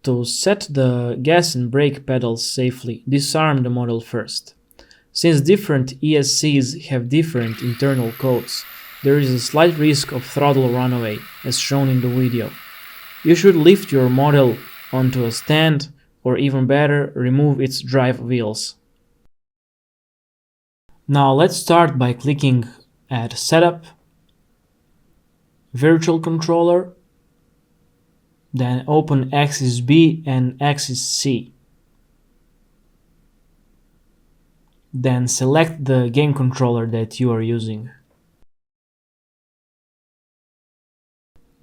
To set the gas and brake pedals safely, disarm the model first. Since different ESCs have different internal codes, there is a slight risk of throttle runaway, as shown in the video. You should lift your model onto a stand, or even better, remove its drive wheels. Now let's start by clicking at Setup, Virtual Controller, then open Axis B and Axis C. Then select the game controller that you are using.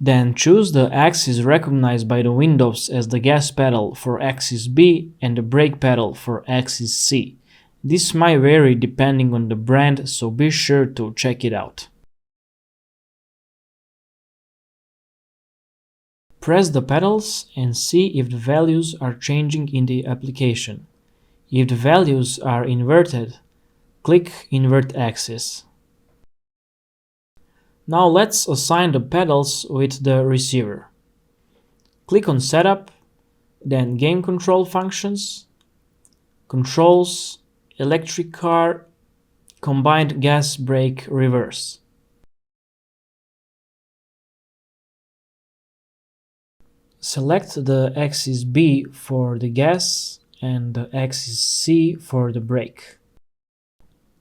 Then choose the axis recognized by the Windows as the gas pedal for Axis B and the brake pedal for Axis C. This might vary depending on the brand, so be sure to check it out. Press the pedals and see if the values are changing in the application. If the values are inverted, click Invert Axis. Now let's assign the pedals with the receiver. Click on Setup, then Game Control Functions, Controls, Electric Car, Combined Gas Brake Reverse. Select the axis B for the gas and the axis C for the brake.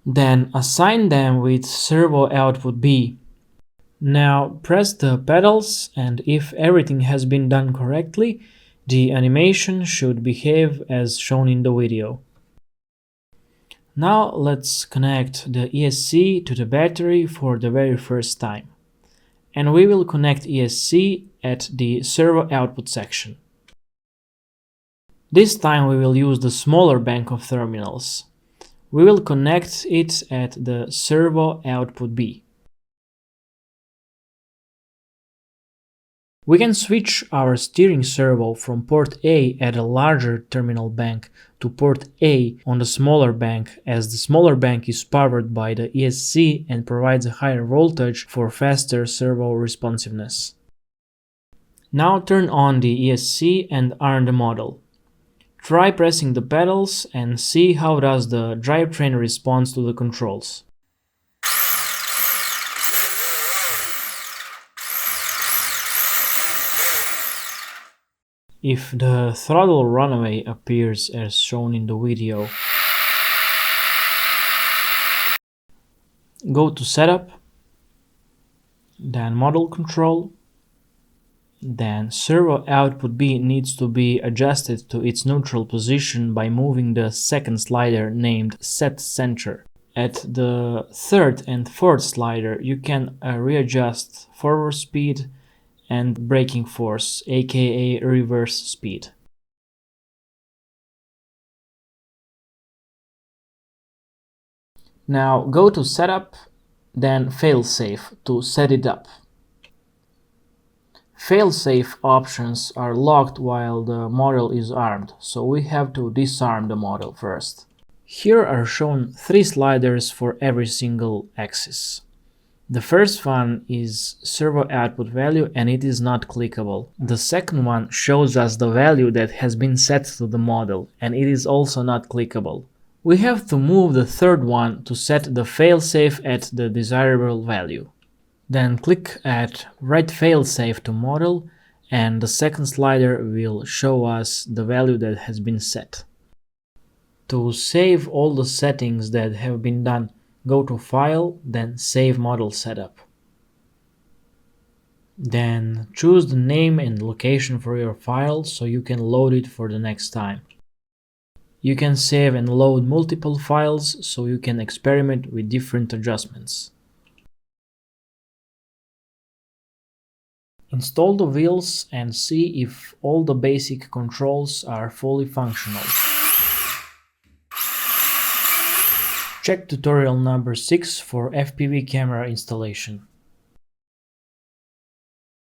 Then assign them with servo output B. Now press the pedals, and if everything has been done correctly, the animation should behave as shown in the video. Now let's connect the ESC to the battery for the very first time. And we will connect ESC at the servo output section. This time we will use the smaller bank of terminals. We will connect it at the servo output B. We can switch our steering servo from port A at a larger terminal bank to port A on the smaller bank, as the smaller bank is powered by the ESC and provides a higher voltage for faster servo responsiveness. Now turn on the ESC and arm the model. Try pressing the pedals and see how does the drivetrain respond to the controls. If the throttle runaway appears as shown in the video, go to Setup, then Model Control, then servo output B needs to be adjusted to its neutral position by moving the second slider named Set Center. At the third and fourth slider you can readjust forward speed and braking force, aka reverse speed. Now go to Setup, then Failsafe to set it up. Failsafe options are locked while the model is armed, so we have to disarm the model first. Here are shown 3 sliders for every single axis. The first one is servo output value and it is not clickable. The second one shows us the value that has been set to the model and it is also not clickable. We have to move the third one to set the failsafe at the desirable value. Then click at Write Failsafe to Model and the second slider will show us the value that has been set. To save all the settings that have been done, go to File, then Save Model Setup. Then choose the name and location for your file so you can load it for the next time. You can save and load multiple files so you can experiment with different adjustments. Install the wheels and see if all the basic controls are fully functional. Check tutorial number 6 for FPV camera installation.